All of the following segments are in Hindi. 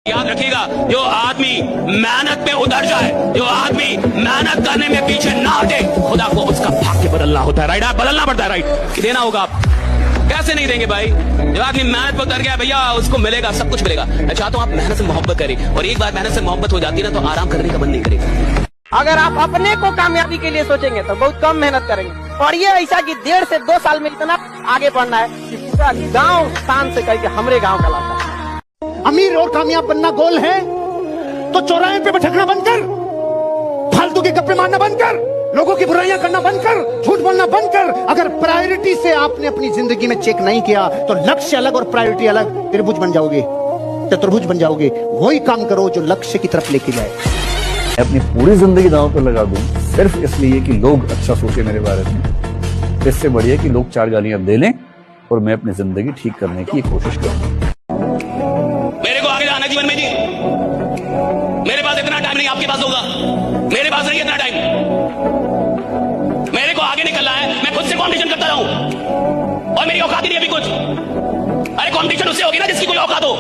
याद रखिएगा, जो आदमी मेहनत में उतर जाए, जो आदमी मेहनत करने में पीछे ना हटे, खुदा को उसका भाग्य बदलना होता है। राइट, बदलना पड़ता है। राइट, कि देना होगा। कैसे नहीं देंगे भाई? जब आदमी मेहनत पर उतर गया भैया, उसको मिलेगा, सब कुछ मिलेगा। मैं चाहता हूं आप मेहनत से मोहब्बत करें, और एक बार मेहनत से मोहब्बत हो जाती है ना, तो आराम करने का मन नहीं करेगा। अगर आप अपने को कामयाबी के लिए सोचेंगे तो बहुत कम मेहनत करेंगे, और ये ऐसा कि 1.5 से 2 साल में इतना आगे बढ़ना है कि पूरा गांव शान से कहे कि हमरे गांव का लाता है। अमीर और कामयाब बनना गोल है तो चौराहे पे भटकना बंद कर, फालतू के गप्पे मारना बंद कर, लोगों की बुराइयां करना बंद कर, झूठ बोलना बंद कर। अगर प्रायोरिटी से आपने अपनी जिंदगी में चेक नहीं किया तो लक्ष्य अलग और प्रायोरिटी अलग, त्रिभुज बन जाओगे, चतुर्भुज बन जाओगे। वही काम करो जो लक्ष्य की तरफ लेके जाए। अपनी पूरी जिंदगी दांव पे लगा दूं सिर्फ इसलिए कि लोग अच्छा सोचे मेरे बारे में। इससे बढ़िया कि लोग 4 गालियां दे लें और मैं अपनी जिंदगी ठीक करने की कोशिश करूं। मेरे को आगे जाना जीवन में जी, मेरे पास इतना टाइम नहीं आपके पास होगा, मेरे पास नहीं इतना टाइम। मेरे को आगे निकलना है, मैं खुद से कॉम्पिटिशन करता रहूं, और मेरी औकात ही नहीं अभी कुछ। अरे कॉम्पिटिशन उससे होगी ना जिसकी कोई औकात हो।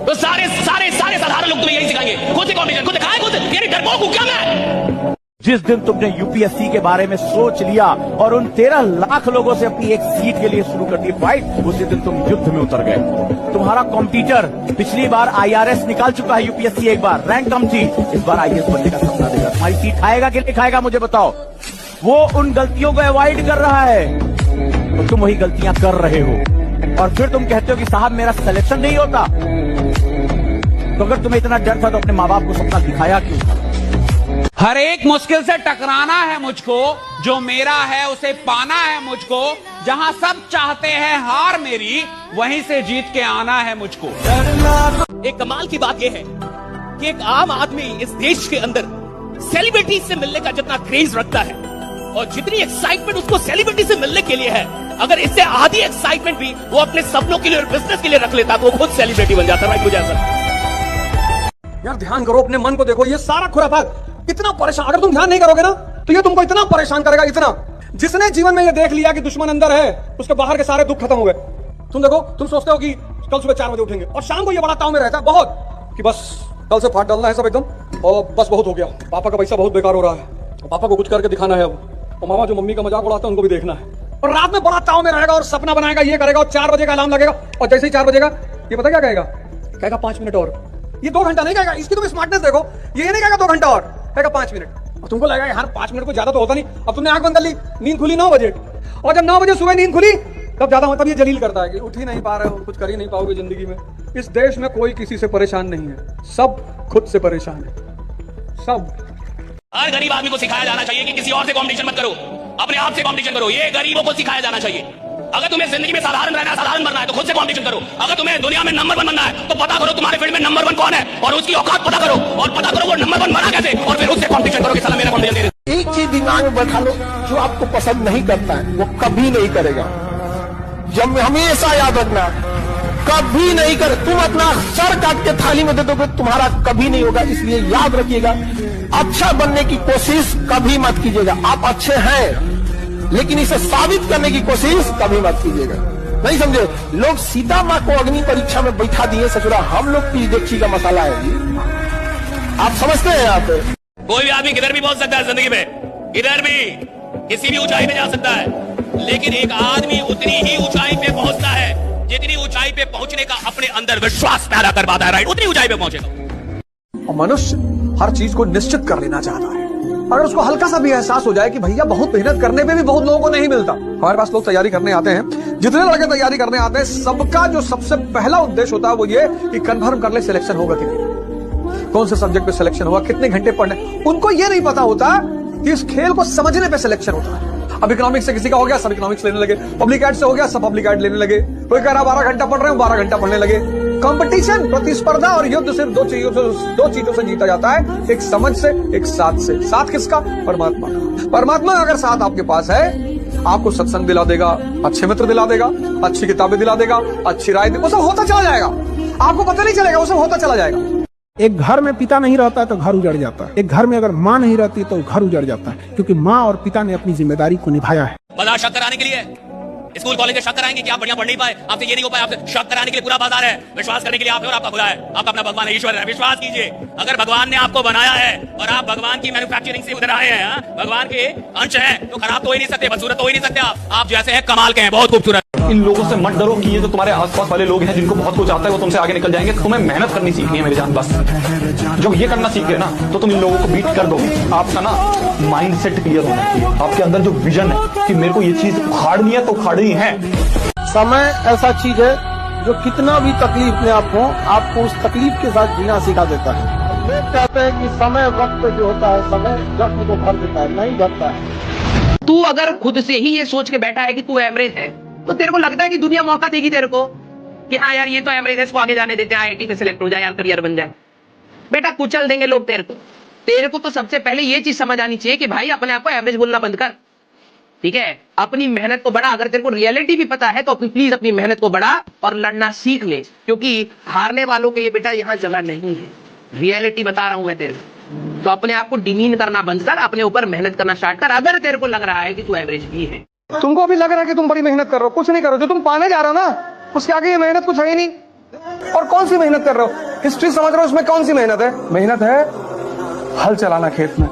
तो सारे सारे सारे साधारण लोग तुम्हें यही सिखाएंगे, खुद से कॉम्पिटिशन, खुद खाए, खुद यानी डरपोक हूं क्या मैं? जिस दिन तुमने यूपीएससी के बारे में सोच लिया और उन 13 लाख लोगों से अपनी एक सीट के लिए शुरू कर दी फाइट, उसी दिन तुम युद्ध में उतर गए। तुम्हारा कॉम्पिटिटर पिछली बार आईआरएस निकाल चुका है, यूपीएससी एक बार रैंक कम थी, इस बार आईएएस बनने का सपना देगा। तुम्हारी सीट खाएगा कि नहीं खाएगा मुझे बताओ। वो उन गलतियों को अवॉइड कर रहा है तो तुम वही गलतियां कर रहे हो, और फिर तुम कहते हो कि साहब मेरा सिलेक्शन नहीं होता। तो अगर तुम्हें इतना डर था तो अपने माँ बाप को सपना दिखाया क्यों? हर एक मुश्किल से टकराना है मुझको, जो मेरा है उसे पाना है मुझको। जहां सब चाहते हैं हार मेरी, वहीं से जीत के आना है मुझको। एक कमाल की बात यह है कि एक आम आदमी इस देश के अंदर सेलिब्रिटी से मिलने का जितना क्रेज रखता है, और जितनी एक्साइटमेंट उसको सेलिब्रिटी से मिलने के लिए है, अगर इससे आधी एक्साइटमेंट भी वो अपने सपनों के लिए और बिजनेस के लिए रख लेता तो वो खुद सेलिब्रिटी बन जाता। भाई मुझे ऐसा यार, ध्यान करो, अपने मन को देखो। ये सारा खुराफात इतना परेशान, अगर तुम ध्यान नहीं करोगे ना तो ये तुमको इतना परेशान करेगा, इतना। जिसने जीवन में ये देख लिया कि दुश्मन अंदर है, उसके बाहर के सारे दुख खत्म हो गए। तुम देखो, तुम सोचते हो कि कल सुबह 4 बजे उठेंगे, और शाम को ये बड़ा ताव में रहता है बहुत कि बस कल से फाट डालना है सब एकदम, और बस बहुत हो गया, पापा का पैसा बहुत बेकार हो रहा है, पापा को कुछ करके दिखाना है अब, और मामा जो मम्मी का मजाक उड़ाता है उनको भी देखना है। और रात में बड़ा ताव में रहेगा और सपना बनाएगा, ये करेगा, और 4 बजे का अलार्म लगेगा, और जैसे ही 4 बजेगा ये पता क्या कहेगा 5 मिनट और। ये 2 घंटा नहीं कहेगा, इसकी तुम स्मार्टनेस देखो, ये नहीं कहेगा 2 घंटा और, कहेगा 5 मिनट। और तुमको लगेगा यार 5 मिनट को ज्यादा तो होता नहीं। अब तुमने आंख बंद कर ली, नींद खुली 9 बजे, और जब 9 बजे सुबह नींद खुली तब ज्यादा मतलब ये जलील करता है कि उठ ही नहीं पा रहे हो, कुछ कर ही नहीं पाओगे जिंदगी में। इस देश में कोई किसी से परेशान नहीं है, सब खुद से परेशान है, सब। हर गरीब आदमी को सिखाया जाना चाहिए कि किसी और से कॉम्पिटिशन मत करो, अपने आप से कॉम्पिटिशन करो। ये गरीबों को सिखाया जाना चाहिए। अगर तुम्हें जिंदगी में साधारण रहना है, साधारण बनना है, तो खुद से कॉम्पिटिशन करो। अगर तुम्हें दुनिया में नंबर 1 बनना है तो पता करो तुम्हारे फील्ड में नंबर 1 कौन है, और उसकी औकात पता करो, और पता करो वो नंबर 1 बना कैसे, और फिर उससे कॉम्पिटिशन करो कि साला मेरा कॉम्पिटिशन। एक चीज दिमाग में बैठा लो, जो आपको पसंद नहीं करता है वो कभी नहीं करेगा। जब हमेशा याद रखना, कभी नहीं कर। तुम अपना सर काट के थाली में दे दोगे, तुम्हारा कभी नहीं होगा। इसलिए याद रखिएगा, अच्छा बनने की कोशिश कभी मत कीजिएगा। आप अच्छे हैं लेकिन इसे साबित करने की कोशिश कभी मत कीजिएगा। नहीं समझे? लोग सीता माँ को अग्नि परीक्षा में बैठा दिए ससुरा, हम लोग की देखी का मसाला है। आप समझते हैं? यहाँ पे कोई भी आदमी किधर भी पहुंच सकता है जिंदगी में, किधर भी किसी भी ऊंचाई पे जा सकता है, लेकिन एक आदमी उतनी ही ऊंचाई पे पहुंचता है जितनी ऊंचाई पे पहुंचने का अपने अंदर विश्वास पैदा कर पाता है। राइट, उतनी ऊंचाई पे पहुंचेगा। और मनुष्य हर चीज को निश्चित कर लेना चाहता है। अगर उसको हल्का सा भी एहसास हो जाए कि भैया बहुत मेहनत करने पे भी बहुत लोगों को नहीं मिलता। हमारे पास लोग तैयारी करने आते हैं, जितने लड़के तैयारी करने आते हैं, सबका जो सबसे पहला उद्देश्य होता है वो ये कि कन्फर्म कर ले सिलेक्शन होगा कि नहीं, कौन से सब्जेक्ट पे सिलेक्शन होगा, कितने घंटे पढ़ने। उनको ये नहीं पता होता कि इस खेल को समझने पे सिलेक्शन होता है। अब इकोनॉमिक्स से किसी का हो गया, सब इकोनॉमिक्स लेने लगे। पब्लिक एड से हो गया, सब पब्लिक एड लेने लगे। कोई कह रहा 12 घंटा पढ़ रहे हो, 12 घंटा पढ़ने लगे। कंपटीशन, प्रतिस्पर्धा और युद्ध सिर्फ 2 चीजों से जीता जाता है, एक समझ से, एक साथ से। साथ किसका? परमात्मा। परमात्मा अगर साथ आपके पास है, आपको सत्संग दिला देगा, अच्छे मित्र दिला देगा, अच्छी किताबें दिला देगा, अच्छी राय देगा, वो सब होता चला जाएगा। आपको पता नहीं चलेगा, वो सब होता चला जाएगा। एक घर में पिता नहीं रहता है तो घर उजड़ जाता है। एक घर में अगर माँ नहीं रहती तो घर उजड़ जाता है, क्योंकि माँ और पिता ने अपनी जिम्मेदारी को निभाया है। बाजार शक कराने के लिए स्कूल कॉलेज शक कराएंगे कि आप बढ़िया पढ़ नहीं पाए, आपसे ये नहीं हो पाए, आपसे शक कराने के लिए पूरा बाजार है, विश्वास करने के लिए आप और आपका खुदा है, आपका अपना भगवान है, ईश्वर है। विश्वास कीजिए, अगर भगवान ने आपको बनाया है और आप भगवान की मैन्युफैक्चरिंग से उधर आए हैं, भगवान के अंश हैं, तो खराब तो हो ही नहीं सकते, बदसूरत हो ही नहीं सकते। आप जैसे हैं कमाल के हैं, बहुत खूबसूरत। इन लोगों से मत डरो कि ये जो तुम्हारे आसपास वाले लोग हैं जिनको बहुत कुछ आता है वो तुमसे आगे निकल जाएंगे। तुम्हें मेहनत करनी सीखनी है मेरी जान, बस जब ये करना सीख गए ना तो तुम इन लोगों को बीट कर दोगे। आपका ना माइंड सेट क्लियर होना चाहिए, आपके अंदर जो विजन है कि मेरे को ये चीज उखाड़नी है तो उखाड़नी है। समय ऐसा चीज है जो कितना भी तकलीफ में आप हो, आपको उस तकलीफ के साथ जीना सिखा देता है। लोग कहते हैं कि समय वक्त जो होता है समय जख्म को भर देता है, नहीं भरता है। तू अगर खुद से ही ये सोच के बैठा है कि तू एवरेज है, तो तेरे को लगता है कि दुनिया मौका देगी तेरे को कि हाँ यार ये तो एवरेज है, इसको आगे जाने देते हैं, IIT में सिलेक्ट हो जाए यार, करियर बन जाए। बेटा कुचल देंगे लोग तेरे को तो सबसे पहले ये चीज समझ आनी चाहिए कि भाई अपने आप को एवरेज बोलना बंद कर, ठीक है? अपनी मेहनत को बढ़ा। अगर तेरे को रियलिटी भी पता है तो प्लीज अपनी मेहनत को बढ़ा और लड़ना सीख ले, क्योंकि हारने वालों के ये बेटा यहाँ जगह नहीं है। रियलिटी बता रहा हूं मैं तेरे को, तो अपने आप को डिमीन करना बंद कर, अपने ऊपर मेहनत करना स्टार्ट कर। अगर तेरे को लग रहा है कि तू एवरेज भी है, तुमको अभी लग रहा है कि तुम बड़ी मेहनत कर रहे हो, कुछ नहीं करो। जो तुम पाने जा रहे हो ना उसके आगे ये मेहनत कुछ है ही नहीं। और कौन सी मेहनत कर रहे हो? हिस्ट्री समझ रहे हो, उसमें कौन सी मेहनत है? मेहनत है हल चलाना खेत में,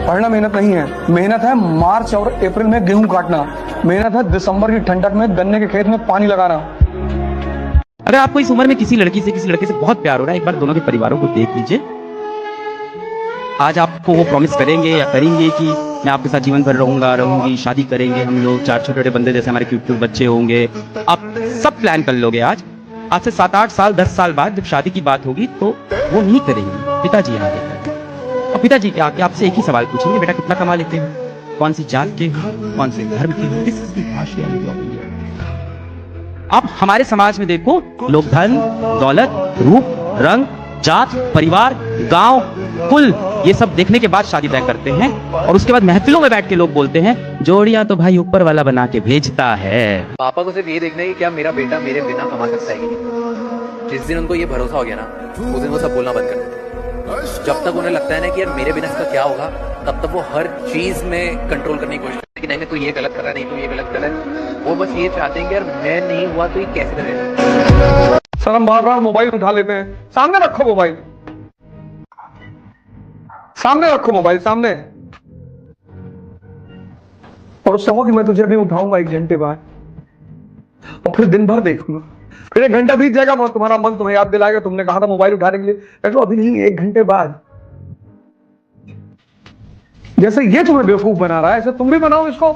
पढ़ना मेहनत नहीं है। मेहनत है मार्च और अप्रैल में गेहूं काटना, मेहनत है दिसंबर की ठंडक में गन्ने के खेत में पानी लगाना। अगर आपको इस उम्र में किसी लड़के से बहुत प्यार हो रहा है, एक बार दोनों के परिवारों को देख लीजिए। आज आपको वो प्रॉमिस करेंगे या करेंगे कि मैं आपके साथ जीवन भर रहूंगी, शादी करेंगे हम लोग, 4 छोटे छोटे बंदे जैसे हमारे क्यूट बच्चे होंगे। आप सब प्लान कर लोगे। आज से 7-8 साल 10 साल बाद जब शादी की बात होगी तो वो नहीं करेंगे। पिताजी यहाँ देखकर, और पिताजी के आके आपसे एक ही सवाल पूछेंगे, बेटा कितना कमा लेते हो, कौन सी जात के हो, कौन से धर्म के हो, किस भाषा में। आप हमारे समाज में देखो, लोग धन दौलत रूप रंग जात परिवार गांव कुल ये सब देखने के बाद शादी तय करते हैं, और उसके बाद महफिलों में बैठ के लोग बोलते हैं जोड़ियां तो भाई ऊपर वाला बना के भेजता है। पापा को सिर्फ ये देखना है कि क्या मेरा बेटा मेरे बिना कमा सकता है कि नहीं। जिस दिन उनको ये भरोसा हो गया ना, उस दिन वो सब बोलना बंद कर देते। जब तक उन्हें लगता है ना कि यार मेरे बिना इसका क्या होगा, तब तक वो हर चीज में कंट्रोल करने की कोशिश करते हैं कि नहीं तू ये गलत कर रहा है, नहीं तू ये गलत कर रहा है। वो बस ये चाहते हैं कि यार मैं नहीं हुआ तो ये कैसे करेगा। सर हम बार बार मोबाइल उठा लेते हैं, सामने रखो मोबाइल, सामने रखो मोबाइल सामने, और उससे कि मैं तुझे अभी उठाऊंगा 1 घंटे बाद, और फिर दिन भर देखूंगा, फिर 1 घंटा बीत जाएगा, तुम्हारा मन तुम्हें याद दिलाएगा तुमने कहा था मोबाइल उठाने के लिए, तो अभी नहीं 1 घंटे बाद। जैसे ये तुम्हें बेवकूफ बना रहा है ऐसे तुम भी बनाओ इसको।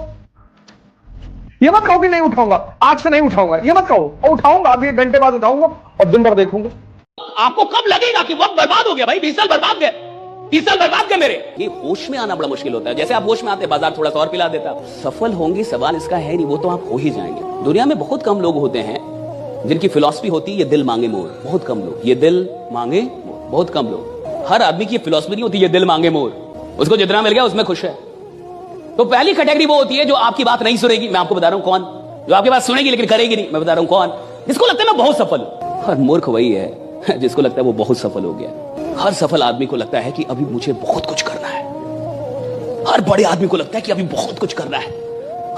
ये मत कहो कि नहीं उठाऊंगा, आज से नहीं उठाऊंगा, ये मत कहो, और उठाऊंगा अभी 1 घंटे बाद उठाऊंगा और दिन भर देखूंगा। आपको कब लगेगा कि वक्त बर्बाद हो गया भाई? 20 साल बर्बाद गए, 30 साल बर्बाद गए मेरे। ये होश में आना बड़ा मुश्किल होता है। जैसे आप होश में आते बाजार थोड़ा सा और पिला देता। सफल होंगे सवाल इसका है नहीं, वो तो आप हो ही जाएंगे। दुनिया में बहुत कम लोग होते हैं जिनकी फिलॉसफी होती है ये दिल मांगे मोर। बहुत कम लोग, ये दिल मांगे मोर, बहुत कम लोग। हर आदमी की फिलॉसफी नहीं होती ये दिल मांगे मोर, उसको जितना मिल गया उसमें खुश है। तो पहली कैटेगरी वो होती है जो आपकी बात नहीं सुनेगी। मैं आपको बता रहा हूं कौन, जो आपकी बात सुनेगी लेकिन करेगी नहीं। मैं बता रहा हूं कौन, जिसको लगता है मैं बहुत सफल हूं। और मूर्ख वही है जिसको लगता है वो बहुत सफल हो गया। हर सफल आदमी को लगता है कि अभी मुझे बहुत कुछ करना है। हर बड़े आदमी को लगता है कि अभी बहुत कुछ करना है।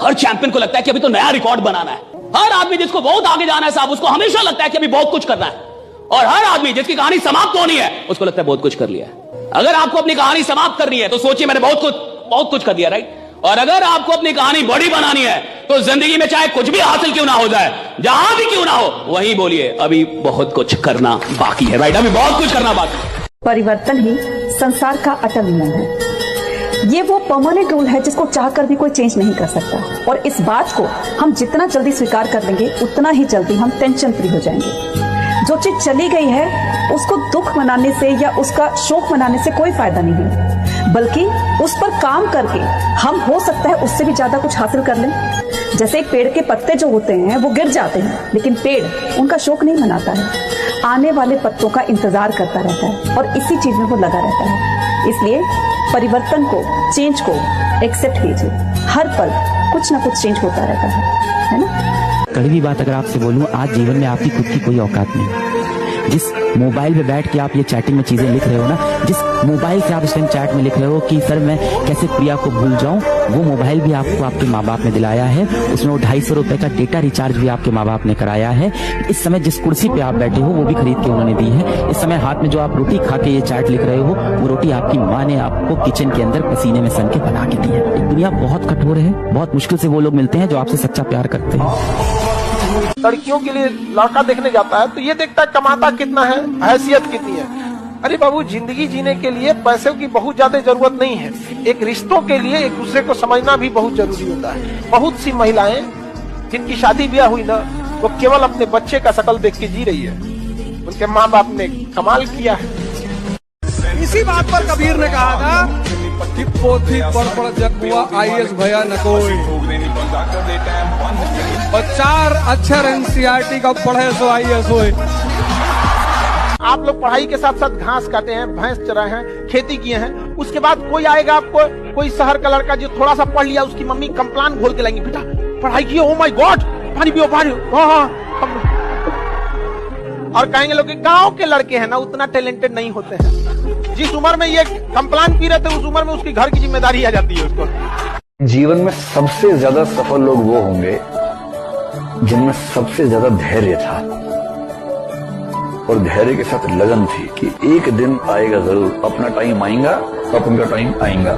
हर चैंपियन को लगता है कि अभी तो नया रिकॉर्ड बनाना है। हर आदमी जिसको बहुत आगे जाना है साहब, उसको हमेशा लगता है कि अभी बहुत कुछ करना है। और हर आदमी जिसकी कहानी समाप्त होनी है उसको लगता है बहुत कुछ कर लिया है। अगर आपको अपनी कहानी समाप्त करनी है तो सोचिए मैंने बहुत कुछ कर दिया, राइट। और अगर आपको अपनी कहानी बड़ी बनानी है तो जिंदगी में चाहे कुछ भी हासिल क्यों ना हो जाए, जहां भी क्यों ना हो, वहीं बोलिए अभी बहुत कुछ करना बाकी है, राइट। अभी बहुत कुछ करना बाकी है। परिवर्तन ही संसार का अटल नियम है। ये वो परमानेंट रूल है जिसको चाहकर भी कोई चेंज नहीं कर सकता। और इस बात को हम जितना जल्दी स्वीकार कर लेंगे उतना ही जल्दी हम टेंशन फ्री हो जाएंगे। जो चीज चली गई है उसको दुख मनाने से या उसका शोक मनाने से कोई फायदा नहीं है, बल्कि उस पर काम करके हम हो सकता है उससे भी ज्यादा कुछ हासिल कर लें। जैसे एक पेड़ के पत्ते जो होते हैं वो गिर जाते हैं, लेकिन पेड़ उनका शोक नहीं मनाता है, आने वाले पत्तों का इंतजार करता रहता है और इसी चीज में वो लगा रहता है। इसलिए परिवर्तन को, चेंज को एक्सेप्ट कीजिए। हर पल कुछ ना कुछ चेंज होता रहता है ना। कड़वी बात अगर आपसे बोलूं, आज जीवन में आपकी खुद की कोई औकात नहीं। जिस मोबाइल पे बैठ के आप ये चैटिंग में चीजें लिख रहे हो ना, जिस मोबाइल से आप इस टाइम चैट में लिख रहे हो कि सर मैं कैसे प्रिया को भूल जाऊं, वो मोबाइल भी आपको आपके माँ बाप ने दिलाया है, उसमें वो 250 रुपए का डेटा रिचार्ज भी आपके माँ बाप ने कराया है। इस समय जिस कुर्सी पे आप बैठे हो वो भी खरीद के उन्होंने दी है। इस समय हाथ में जो आप रोटी खा के ये चैट लिख रहे हो, वो रोटी आपकी माँ ने आपको किचन के अंदर पसीने में सन के बना के दी है। दुनिया बहुत कठोर है, बहुत मुश्किल से वो लोग मिलते हैं जो आपसे सच्चा प्यार करते हैं। लड़कियों के लिए लड़का देखने जाता है तो ये देखता है कमाता कितना है, हैसियत कितनी है। अरे बाबू, जिंदगी जीने के लिए पैसे की बहुत ज्यादा जरूरत नहीं है, एक रिश्तों के लिए एक दूसरे को समझना भी बहुत जरूरी होता है। बहुत सी महिलाएं जिनकी शादी ब्याह हुई ना, वो केवल अपने बच्चे का शकल देख के जी रही है, उनके माँ बाप ने कमाल किया है। इसी बात पर कबीर ने कहा था कि पोथी पर जग हुआ IAS भया न कोई, और 4 अक्षर NCERT का पढ़े सो IAS होए। आप लोग पढ़ाई के साथ साथ घास काटे हैं, भैंस चराए हैं, खेती किए हैं, उसके बाद कोई आएगा आपको, कोई शहर का लड़का जो थोड़ा सा पढ़ लिया, उसकी मम्मी कंप्लान घोल के लाएंगी, बेटा पढ़ाई किए, ओ माय गॉड पानी पियो पानी। और कहेंगे लोग कि गांव के लड़के हैं ना उतना टैलेंटेड नहीं होते हैं। जिस उम्र में ये कंप्लान पी रहे थे उस उम्र में उसकी घर की जिम्मेदारी आ जाती है उसको। जीवन में सबसे ज्यादा सफल लोग वो होंगे जिनमें सबसे ज्यादा धैर्य था और धैर्य के साथ लगन थी कि एक दिन आएगा जरूर, अपना टाइम आएगा, अपन का टाइम आएगा।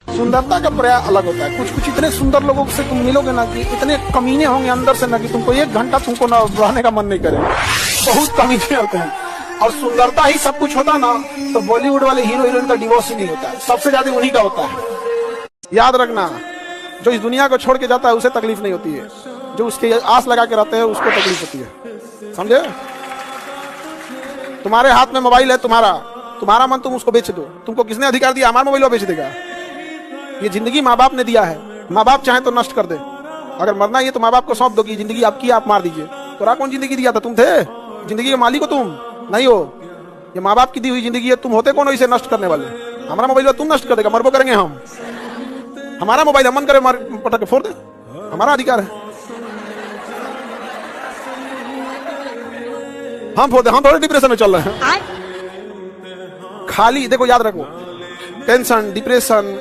सुंदरता का पर्याय अलग होता है। कुछ कुछ इतने सुंदर लोगों से तुम मिलोगे ना कि इतने कमीने होंगे अंदर से ना कि तुमको 1 घंटा तुमको ना रहने का मन नहीं करेगा। बहुत कमीने होते हैं और सुंदरता ही सब कुछ होता ना तो बॉलीवुड वाले हीरो हीरोइन का डिवोर्स ही नहीं होता है, सबसे ज्यादा उन्हीं का होता है। याद रखना, जो इस दुनिया को छोड़ के जाता है उसे तकलीफ नहीं होती है, जो उसके आस लगा के रहते हैं उसको तकलीफ होती है। समझे? तुम्हारे हाथ में मोबाइल है, तुम्हारा मन, तुम उसको बेच दो। तुमको किसने अधिकार दिया? हमारा मोबाइल वो बेच देगा। ये जिंदगी माँ बाप ने दिया है, माँ बाप चाहे तो नष्ट कर दे। अगर मरना ये तो माँ बाप को सौंप दो कि जिंदगी आपकी, आप मार दीजिए। तो कौन जिंदगी दिया था? तुम थे जिंदगी के मालिक हो, तुम नहीं हो। ये माँ बाप की दी हुई जिंदगी है, तुम होते कौन हो इसे नष्ट करने वाले? हमारा मोबाइल तुम नष्ट कर देगा, मरबो करेंगे हम। हमारा मोबाइल मन करे पटक के फोड़ दे, हमारा अधिकार है, हम फोड़ दे। हम थोड़े डिप्रेशन में चल रहे हैं। खाली देखो, याद रखो, टेंशन, डिप्रेशन,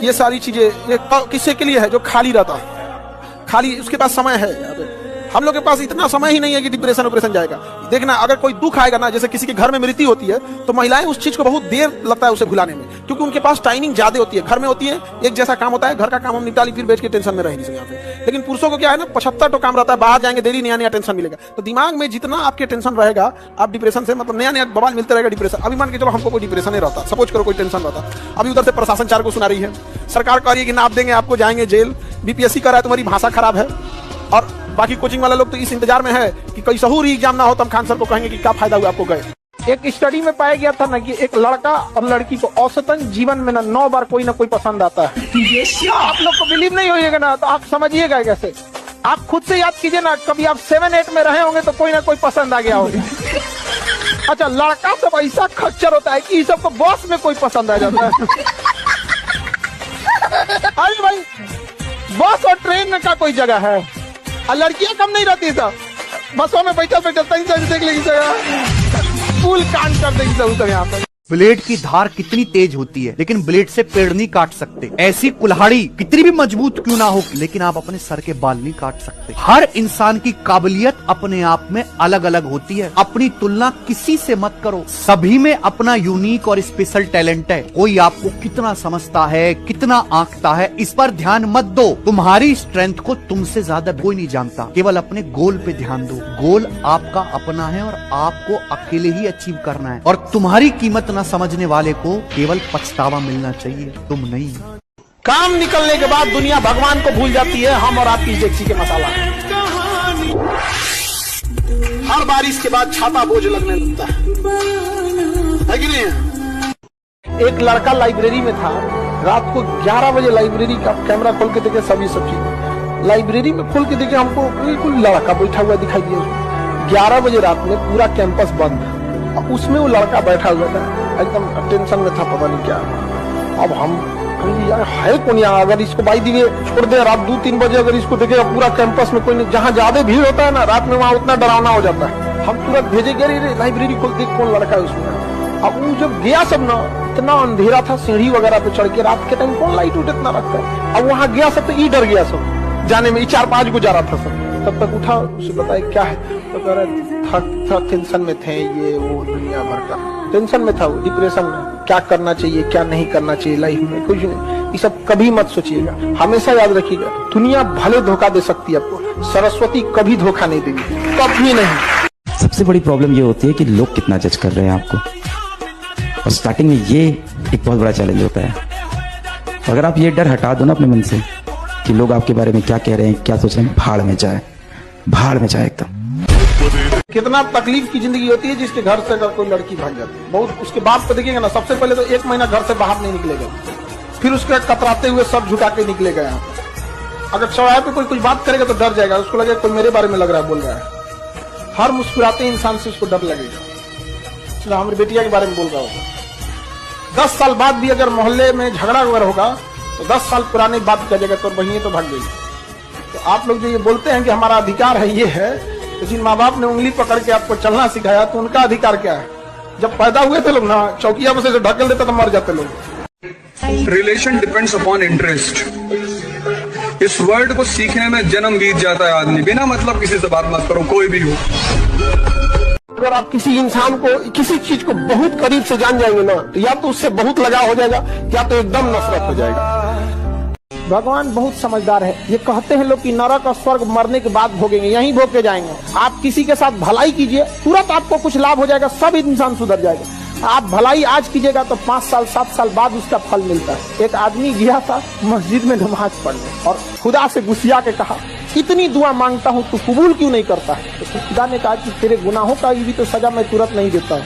ये सारी चीजें ये किससे के लिए है? जो खाली रहता है, खाली उसके पास समय है। हम लोग के पास इतना समय ही नहीं है कि डिप्रेशन ऑपरेशन जाएगा। देखना, अगर कोई दुख आएगा ना, जैसे किसी के घर में मृत्यु होती है तो महिलाएं उस चीज को बहुत देर लगता है उसे भुलाने में, क्योंकि उनके पास टाइमिंग ज्यादा होती है। घर में होती है, एक जैसा काम होता है, घर का काम हम निपटा ली, फिर बैठ के टेंशन में रह नहीं सकते। लेकिन पुरुषों को क्या है ना, 75 काम रहता है, बाहर जाएंगे डेली, नया नया टेंशन मिलेगा। तो दिमाग में जितना आपके टेंशन रहेगा, आप डिप्रेशन से मतलब नया नया बवाल मिलते रहेगा। डिप्रेशन, अभी मान के चलो हमको कोई डिप्रेशन नहीं रहता, सपोज करो कोई टेंशन रहता, अभी उधर से प्रशासन 4 को सुना रही है, सरकार कह रही है कि नाप देंगे आपको, जाएंगे जेल, BPSC कर रहा है, तुम्हारी भाषा खराब है, और बाकी कोचिंग वाले लोग तो इस इंतजार में है कि कोई सहूरी एग्जाम ना हो तो हम खान सर को कहेंगे कि क्या फायदा हुआ आपको गए। एक स्टडी में पाया गया था ना कि एक लड़का और लड़की को औसतन जीवन में ना 9 बार कोई ना कोई पसंद आता है। आप लोग को बिलीव नहीं होइएगा ना तो आप समझिएगा कैसे। आप खुद से याद कीजिए ना, कभी आप 7-8 में रहे होंगे तो कोई ना कोई पसंद आ गया होगा। अच्छा, लड़का सब ऐसा खच्चर होता है कि सबको बॉस में कोई पसंद आ जाता है। अरे भाई, बस और ट्रेन में का कोई जगह है, और लड़कियां कम नहीं रहती था, बसों में बैठा देख लेगी फुल कांड कर देगी सब यहाँ पर। ब्लेड की धार कितनी तेज होती है, लेकिन ब्लेड से पेड़ नहीं काट सकते। ऐसी कुल्हाड़ी कितनी भी मजबूत क्यों ना हो, लेकिन आप अपने सर के बाल नहीं काट सकते। हर इंसान की काबिलियत अपने आप में अलग अलग होती है। अपनी तुलना किसी से मत करो, सभी में अपना यूनिक और स्पेशल टैलेंट है। कोई आपको कितना समझता है, कितना आंकता है, इस पर ध्यान मत दो। तुम्हारी स्ट्रेंथ को तुमसे ज्यादा कोई नहीं जानता। केवल अपने गोल पे ध्यान दो। गोल आपका अपना है और आपको अकेले ही अचीव करना है, और तुम्हारी कीमत समझने वाले को केवल पछतावा मिलना चाहिए, तुम नहीं। काम निकलने के बाद दुनिया भगवान को भूल जाती है, हम और आपकी जेक्सी के मसाला। हर बारिश के बाद छाता बोझ लगने लगता है कि नहीं? एक लड़का लाइब्रेरी में था, रात को 11 बजे लाइब्रेरी का कैमरा खोल के देखे, सभी सब चीज लाइब्रेरी में खोल के देखे, हमको बिल्कुल लड़का बैठा हुआ दिखाई दिया। 11 बजे रात में पूरा कैंपस बंद, उसमें वो लड़का बैठा हुआ था, एकदम टेंशन में था, पता नहीं क्या। अब हम यार है कौन यहाँ, अगर इसको बाई दिए छोड़ दे, रात 2-3 बजे अगर इसको देखेगा पूरा कैंपस में कोई नहीं, जहाँ ज्यादा भीड़ होता है ना रात में, वहाँ उतना डरावना हो जाता है। हम तुरंत भेजेंगे, लाइब्रेरी खोल देख कौन लड़का है उसमें। अब वो जब गया सब ना, इतना अंधेरा था, सीढ़ी वगैरह पे चढ़ के रात के टाइम कौन लाइट उठ इतना रखता है। अब वहां गया सब तो ई डर गया सब जाने में, 4-5 को जा रहा था सब। तब तक उठा, उसे बताया क्या है, तो कह रहे था टेंशन में थे, ये वो दुनिया भर का टेंशन में था, वो डिप्रेशन में, क्या करना चाहिए क्या नहीं करना चाहिए लाइफ में, कुछ नहीं। ये सब कभी मत सोचिएगा, हमेशा याद रखिएगा, दुनिया भले धोखा दे सकती है आपको, सरस्वती कभी धोखा नहीं देगी, कभी नहीं। सबसे बड़ी प्रॉब्लम ये होती है कि लोग कितना जज कर रहे हैं आपको, और स्टार्टिंग में ये एक बहुत बड़ा चैलेंज होता है। अगर आप ये डर हटा दो ना अपने मन से कि लोग आपके बारे में क्या कह रहे हैं, क्या सोच रहे हैं, भाड़ में जाए एकदम। कितना तकलीफ की जिंदगी होती है जिसके घर से अगर कोई लड़की भाग जाती है, बहुत उसके बाप को देखिएगा ना, सबसे पहले तो 1 महीना घर से बाहर नहीं निकलेगा, फिर उसके कतराते हुए सब झुका के निकलेगा। यहाँ अगर चौराहे पे कोई कुछ बात करेगा तो डर जाएगा, उसको लगेगा कोई मेरे बारे में लग रहा है बोल रहा है। हर मुस्कुराते इंसान से उसको डर लगेगा। हमारी बेटिया के बारे में बोल रहा होगा, 10 साल बाद भी अगर मोहल्ले में झगड़ा वगैरह होगा तो 10 साल पुरानी बात कह जाएगा, तो बहिनी तो भाग गई। तो आप लोग जो ये बोलते हैं कि हमारा अधिकार है ये है, तो जिन माँ बाप ने उंगली पकड़ के आपको चलना सिखाया तो उनका अधिकार क्या है। जब पैदा हुए थे लोग ना, चौकिया में से ढकेल देता तो मर जाते लोग। Relation depends upon interest. इस वर्ड को सीखने में जन्म बीत जाता है आदमी, बिना मतलब किसी से बात मत करो, कोई भी हो। अगर आप किसी इंसान को, किसी चीज को बहुत करीब से जान जाएंगे ना, तो या तो उससे बहुत लगाव हो जाएगा या तो एकदम नफरत हो जाएगा। भगवान बहुत समझदार है, ये कहते हैं लोग कि नरक और स्वर्ग मरने के बाद भोगेंगे, यहीं भोग के जाएंगे। आप किसी के साथ भलाई कीजिए, तुरंत आपको कुछ लाभ हो जाएगा, सब इंसान सुधर जाएगा। आप भलाई आज कीजिएगा तो 5 साल 7 साल बाद उसका फल मिलता है। एक आदमी गया था मस्जिद में नमाज पढ़ने और खुदा से गुस्सिया के कहा, इतनी दुआ मांगता हूँ तू कबूल क्यों नहीं करता है। तो खुदा ने कहा कि तेरे गुनाहों का भी तो सजा मैं तुरंत नहीं देता हूँ,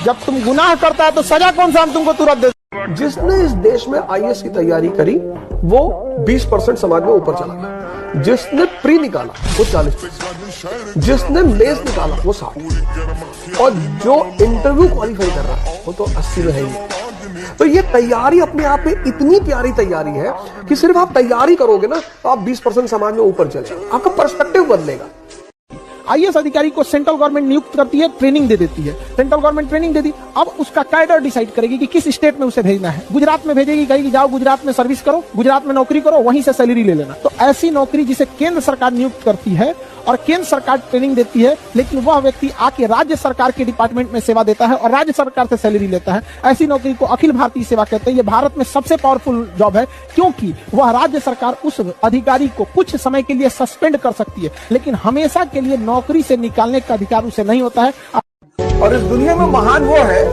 जब तुम गुनाह करता है तो सजा कौन सा हम तुमको तुरंत दे। जिसने इस देश में IAS की तैयारी करी वो 20% समाज में ऊपर चला गया, जिसने प्री निकाला वो 40%, जिसने मेंस निकाला वो 60%, और जो इंटरव्यू क्वालिफाई कर रहा है वो तो 80 में है ही। तो ये तैयारी अपने आप में इतनी प्यारी तैयारी है कि सिर्फ आप तैयारी करोगे ना तो आप 20% समाज में ऊपर चले, आपका पर्सपेक्टिव बदलेगा। IAS अधिकारी को सेंट्रल गवर्नमेंट नियुक्त करती है, ट्रेनिंग दे देती है, सेंट्रल गवर्नमेंट ट्रेनिंग दे दी, अब उसका कैडर डिसाइड करेगी कि किस स्टेट में उसे भेजना है। गुजरात में भेजेगी, कहेगी जाओ गुजरात में सर्विस करो, गुजरात में नौकरी करो, वहीं से सैलरी ले लेना। तो ऐसी नौकरी जिसे केंद्र सरकार नियुक्त करती है और केंद्र सरकार ट्रेनिंग देती है, लेकिन वह व्यक्ति आके राज्य सरकार के डिपार्टमेंट में सेवा देता है और राज्य सरकार से सैलरी लेता है, ऐसी नौकरी को अखिल भारतीय सेवा कहते हैं। ये भारत में सबसे पावरफुल जॉब है, क्योंकि वह राज्य सरकार उस अधिकारी को कुछ समय के लिए सस्पेंड कर सकती है, लेकिन हमेशा के लिए नौकरी से निकालने का अधिकार उसे नहीं होता है। और इस दुनिया में महान वो है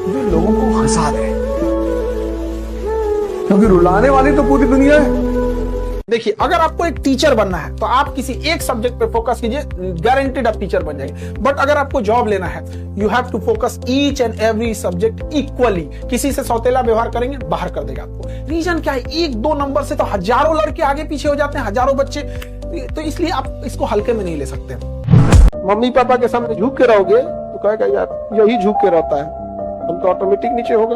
जो लोगों को हंसा दे, क्योंकि रुलाने वाली तो पूरी दुनिया है। देखिए, अगर आपको एक टीचर बनना है तो आप किसी एक सब्जेक्ट पे फोकस कीजिए, गारंटीड आप टीचर बन जाएंगे। बट अगर आपको जॉब लेना है, you have to focus each and every subject equally. किसी से सौतेला व्यवहार करेंगे बाहर कर देगा आपको। रीजन क्या है, 1-2 नंबर से तो हजारों लड़के आगे पीछे हो जाते हैं, हजारों बच्चे, तो इसलिए आप इसको हल्के में नहीं ले सकते। मम्मी पापा के सामने झुक के रहोगे तो कहेगा यार यही झुक के रहता है, हम तो ऑटोमेटिक नीचे होगा।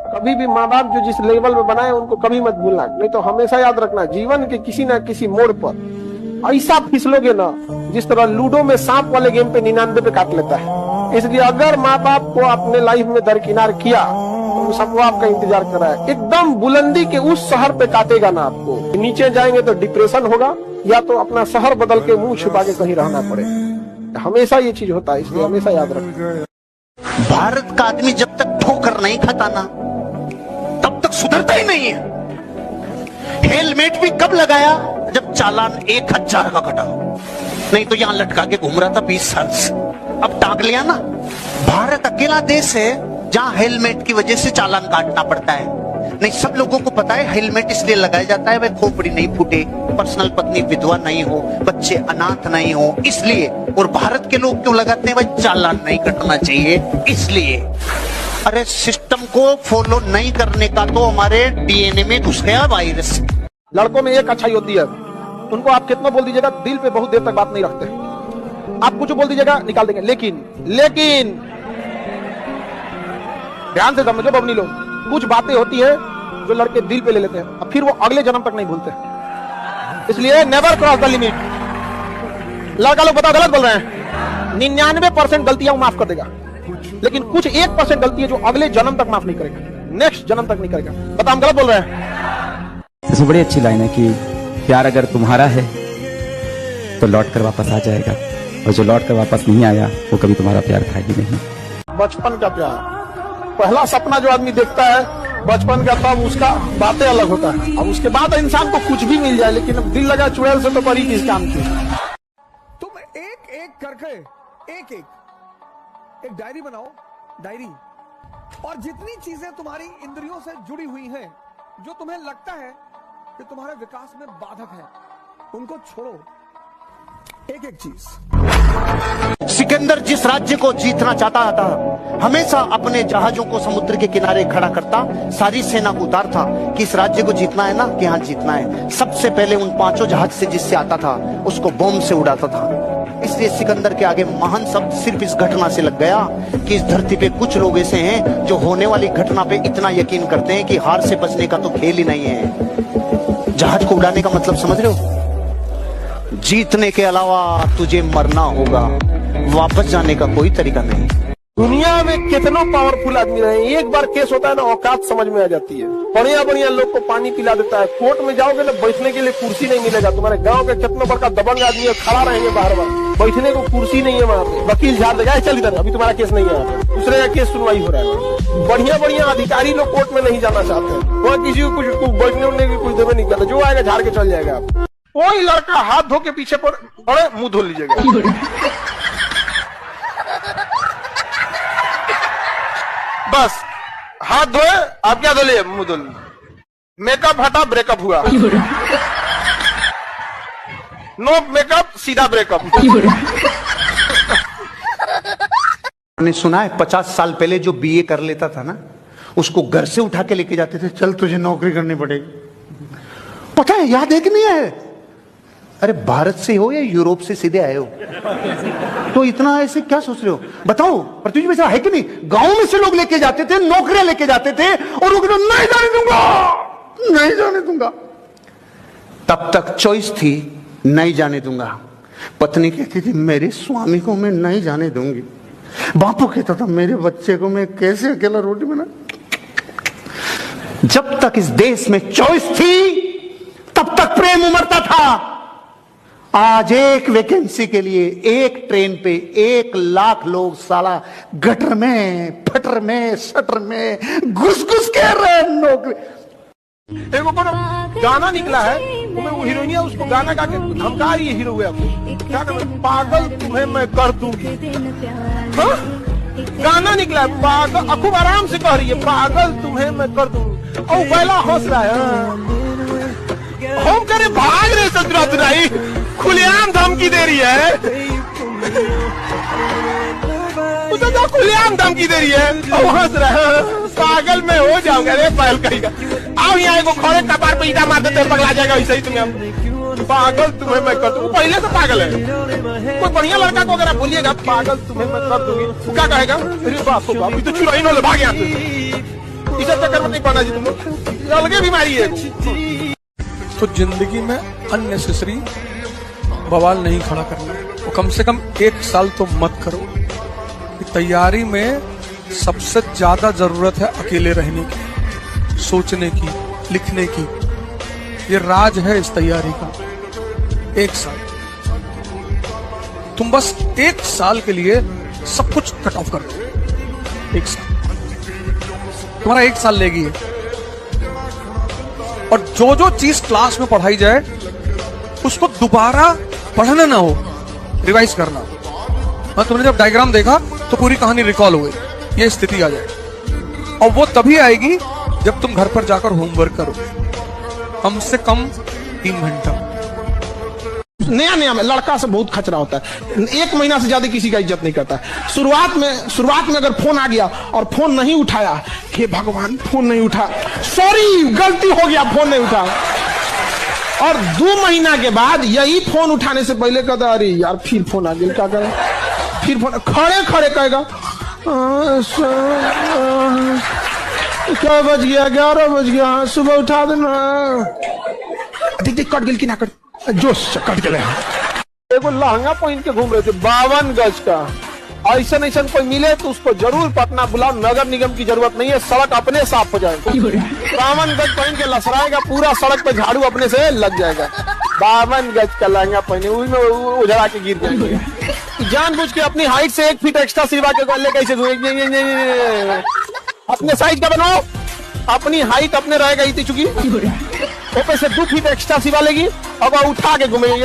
कभी भी माँ बाप जो जिस लेवल में बनाए उनको कभी मत भूलना, नहीं तो हमेशा याद रखना जीवन के किसी ना किसी मोड़ पर ऐसा फिसलोगे ना जिस तरह लूडो में सांप वाले गेम पे 99 पे काट लेता है। इसलिए अगर माँ बाप को अपने लाइफ में दरकिनार किया तो सबको आपका इंतजार कर रहा है, एकदम बुलंदी के उस शहर पे काटेगा ना आपको। नीचे जाएंगे तो डिप्रेशन होगा, या तो अपना शहर बदल के मुंह छुपा के कहीं रहना पड़ेगा। हमेशा ये चीज होता है, इसलिए हमेशा याद रखना। भारत का आदमी जब तक ठोकर नहीं खाता ना तब तक सुधरता ही नहीं है। हेलमेट भी कब लगाया जब चालान 1000 का कटा, नहीं तो यहां लटका के घूम रहा था 20 साल से, अब टांग लिया ना। भारत अकेला देश है जहां हेलमेट की वजह से चालान काटना पड़ता है। नहीं, सब लोगों को पता है हेलमेट इसलिए लगाया जाता है भाई खोपड़ी नहीं फूटे, पर्सनल पत्नी विधवा नहीं हो, बच्चे अनाथ नहीं हो, इसलिए। और भारत के लोग क्यों लगाते हैं भाई, चालान नहीं कटना चाहिए इसलिए। अरे सिस्टम को फॉलो नहीं करने का तो हमारे DNA में घुस गया वायरस। लड़कों में एक अच्छाई होती है, उनको आप कितना बोल दीजिएगा दिल पे बहुत देर तक बात नहीं रखते। आप कुछ बोल दीजिएगा निकाल देंगे, लेकिन ध्यान से समझो बबनी लोग, कुछ बातें होती है जो लड़के दिल पे ले लेते हैं और फिर वो अगले जन्म तक नहीं भूलते। इसलिए नेवर क्रॉस द लिमिट। लड़का लोग बताओ गलत बोल रहे हैं। 99% गलतियां वो माफ कर देगा, लेकिन कुछ 1% गलती है जो अगले जन्म तक माफ नहीं करेगा, नेक्स्ट जन्म तक नहीं करेगा। बताओ हम गलत बोल रहे हैं? इसमें बड़ी अच्छी लाइन है कि प्यार अगर तुम्हारा है तो लौट कर वापस आ जाएगा, और जो लौट कर वापस नहीं आया वो कभी तुम्हारा प्यार था ही नहीं। बचपन का प्यार, पहला सपना जो आदमी देखता है बचपन का, तब उसका बातें अलग होता है। अब उसके बाद इंसान को कुछ भी मिल जाए, लेकिन अब दिल लगा चुड़ैल से तो बड़ी चीज काम की। तुम एक एक करके एक डायरी बनाओ, डायरी, और जितनी चीजें तुम्हारी इंद्रियों से जुड़ी हुई हैं, जो तुम्हें लगता है कि तुम्हारे विकास में बाधक है, उनको छोड़ो, एक एक चीज। सिकंदर जिस राज्य को जीतना चाहता था, हमेशा अपने जहाजों को समुद्र के किनारे खड़ा करता, सारी सेना को उतारता कि इस राज्य को जीतना है ना, कि हाँ जीतना है। सबसे पहले उन 5 जहाज से जिससे आता था उसको बम से उड़ाता था। इसलिए सिकंदर के आगे महान शब्द सिर्फ इस घटना से लग गया कि इस धरती पे कुछ लोग ऐसे हैं जो होने वाली घटना पे इतना यकीन करते हैं कि हार से बचने का तो खेल ही नहीं है। जहाज को उड़ाने का मतलब समझ रहे हो? जीतने के अलावा तुझे मरना होगा, वापस जाने का कोई तरीका नहीं। दुनिया में कितनों पावरफुल आदमी रहे, एक बार केस होता है ना, औकात समझ में आ जाती है। बढ़िया बढ़िया लोग को पानी पिला देता है। कोर्ट में जाओगे ना, बैठने के लिए कुर्सी नहीं मिलेगा। तुम्हारे गांव के कितना बड़का दबंग आदमी है, खड़ा रहेंगे बार बार, बैठने को कुर्सी नहीं है वहाँ पे। वकील झाड़ देगा, चल इधर, अभी तुम्हारा केस नहीं है, दूसरे का केस सुनवाई हो रहा है। बढ़िया बढ़िया अधिकारी लोग कोर्ट में नहीं जाना चाहते हैं, वहाँ किसी को कुछ बैठने उठने की कुछ देवे नहीं करता, जो आएगा झाड़ के चल जाएगा। आप कोई लड़का हाथ धो के पीछे पड़े, मुंह धो लीजिएगा। बस हाथ धोए, आप क्या धो लिए? मुंह धो लिए। मेकअप हटा, ब्रेकअप हुआ। नो मेकअप, सीधा ब्रेकअप। मैंने सुना है 50 साल पहले जो बीए कर लेता था ना, उसको घर से उठा के लेके जाते थे, चल तुझे नौकरी करनी पड़ेगी। पता है, याद है कि नहीं है? अरे भारत से हो या यूरोप से सीधे आए हो, तो इतना ऐसे क्या सोच रहे हो? बताओ, पर तुझे वैसा है कि नहीं? गांव में से लोग लेके जाते थे, नौकरियां लेके जाते थे, और वो कहते नहीं जाने दूंगा, नहीं जाने दूंगा। तब तक चॉइस थी, नहीं जाने दूंगा। पत्नी कहती थी मेरे स्वामी को मैं नहीं जाने दूंगी। बापू कहता था मेरे बच्चे को मैं कैसे अकेला रोटी बना। जब तक इस देश में चॉइस थी, तब तक प्रेम उमड़ता था। आज एक वैकेंसी के लिए एक ट्रेन पे 1 लाख लोग साला गटर में, फटर में, शटर में घुस घुस के रहे नौकरी। देखो गाना निकला है, वो हीरोइन है, उसको गाना गा के धमका रही है हीरो है आपको, क्या कर, पागल तुम्हें मैं कर दूंगी। हाँ? गाना निकला है, पागल, खूब आराम से कह रही है, पागल तुम्हें मैं कर दूंगी, और पहला हंस रहा है। हम करे भाग रहे ससुराई, खुलेआम धमकी दे रही है, तो खुलेआम धमकी दे रही है, और हंस रहा है, पागल मैं हो जाऊंगा। रे पहल कहेगा, आओ यहाँ को खड़े कपार पे ईटा मार देते पगला जाएगा, वैसे ही तुम्हें पागल तुम्हें मैं कर दूंगी। पहले से पागल है। कोई बढ़िया लड़का को अगर आप बोलिएगा पागल तुम्हें मैं कर दूंगी, वो क्या कहेगा? अरे बाप रे बाप, ये तो चुराइन वाले भाग यहाँ से। इस चक्कर में नहीं पड़ना जी, तुम अलगे बीमारी है। तो जिंदगी में अननेसेसरी बवाल नहीं खड़ा करना, और कम से कम 1 साल तो मत करो। तैयारी में सबसे ज्यादा जरूरत है अकेले रहने की, सोचने की, लिखने की। ये राज है इस तैयारी का। 1 साल तुम बस 1 साल के लिए सब कुछ कट ऑफ कर दो। 1 साल तुम्हारा 1 साल लेगी है, और जो जो चीज क्लास में पढ़ाई जाए उसको दोबारा पढ़ना ना हो, रिवाइज करना। तुमने जब डायग्राम देखा तो पूरी कहानी रिकॉल हो गई, ये स्थिति आ जाए। और वो तभी आएगी जब तुम घर पर जाकर होमवर्क करो, कम से कम 3 घंटा। नया नया में लड़का से बहुत खचरा होता है, 1 महीना से ज्यादा किसी का इज्जत नहीं करता है। शुरुआत में अगर फोन आ गया और फोन नहीं उठाया, हे भगवान फोन नहीं उठा, सॉरी गलती हो गया, फोन नहीं उठा। और 2 महीना के बाद यही फोन उठाने से पहले कहता अरे यार फिर फोन आ गया, क्या करें? फिर फोन खड़े खड़े कहेगा क्या बज गया? 11 बज गया, सुबह उठा देना। देख देख कट गई कि ना कट, जोश कट गए। एगो लहंगा पहन के घूम रहे थे 52 गज का। ऐसा ऐसा कोई मिले तो उसको जरूर पटना बुलाओ, नगर निगम की जरूरत नहीं है, सड़क अपने साफ हो जाएगी। 52 गज पहन के लसराएगा, पूरा सड़क पे झाड़ू अपने से लग जाएगा। 52 गज का लहंगा पहने उसमें उजड़ा के गिर जाएंगे। जानबूझ के अपनी हाइट से 1 फीट एक्स्ट्रा सिलवा के गले कैसे अपने साइज का बनाओ, अपनी हाइट अपने रहेगा इतनी चुकी, ऊपर से 2 फीट एक्स्ट्रा सिवा लेगी, अब उठा के घूमेगी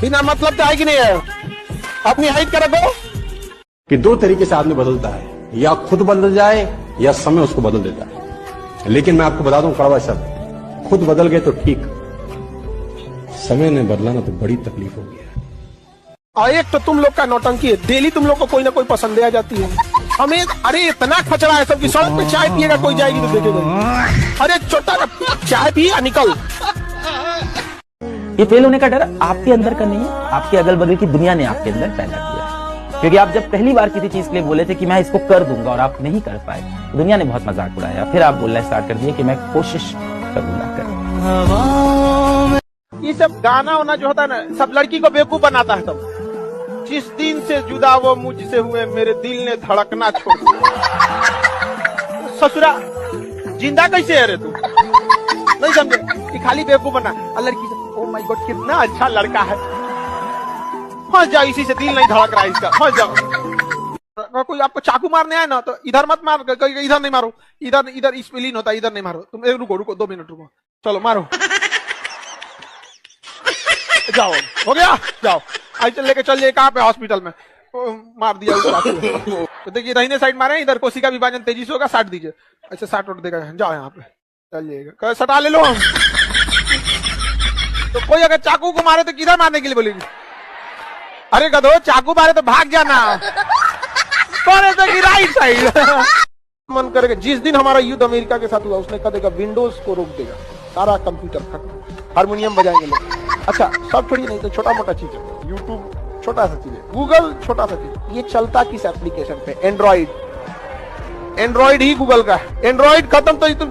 बिना मतलब तो है कि नहीं है। अपनी हाइट का रखो कि 2 तरीके से आदमी बदलता है, या खुद बदल जाए या समय उसको बदल देता है। लेकिन मैं आपको बता दूं कड़वा शब्द, खुद बदल गए तो ठीक, समय ने बदला ना तो बड़ी तकलीफ होगी। एक तो तुम लोग का नौटंकी है, डेली तुम लोग को कोई ना कोई पसंद आ जाती है। हमें अरे इतना खचरा है सबकी, सड़क पे चाय पिएगा कोई जाएगी तो देखेगा, अरे छोटा चाय पिए निकल। ये फेल होने का डर आपके अंदर का नहीं है, आपके अगल बगल की दुनिया ने आपके अंदर पैदा किया है। क्योंकि आप जब पहली बार किसी चीज के लिए बोले थे कि मैं इसको कर दूंगा और आप नहीं कर पाए, दुनिया ने बहुत मजाक उड़ाया, फिर आप बोलना स्टार्ट कर दिए कि मैं कोशिश करूंगा कर। ये सब गाना होना जो होता है ना, सब लड़की को बेवकूफ बनाता है। सब जिस दिन से जुदा वो मुझसे हुए, मेरे दिल ने धड़कना छोड़ दिया। ससुरा जिंदा कैसे है रे तू, नहीं समझे कि खाली बेवकूफ बना। लड़की से ओ माय गॉड कितना अच्छा लड़का है, फंस जाओ इसी से, दिल नहीं धड़क रहा है इसका, फंस जाओ। कोई आपको चाकू मारने आए ना तो इधर मत मार, इधर नहीं मारो, इधर इधर इस पे लीन होता है, इधर नहीं मारो तुम। रुको 2 मिनट रुको, चलो मारो, जाओ हो गया, जाओ आई चल लेके चल जाए कहाँ पे, हॉस्पिटल में। मार दिया तो देखिए दाहिने साइड मारे, इधर कोशिका विभाजन तेजी से होगा, 60 दीजिए, अच्छा 60 उठ देगा, जाओ यहाँ पे चल जाइएगा, सटा ले लो। तो कोई अगर चाकू को मारे तो किधर मारने के लिए बोलेगी, अरे गधो चाकू मारे तो भाग जाना, कौन से राइट साइड। मन करेगा जिस दिन हमारा युद्ध अमेरिका के साथ हुआ, उसने कह देगा विंडोज को रोक देगा, सारा कंप्यूटर खत्म, हारमोनियम बजाएंगे लोग। अच्छा सब छोड़िए, नहीं तो छोटा मोटा चीज है, यूट्यूब छोटा सा चीज है, गूगल छोटा सा चीज। ये चलता किस एप्लीकेशन पे, एंड्रॉइड ही गूगल का है, एंड्रॉइड खत्म तो तुम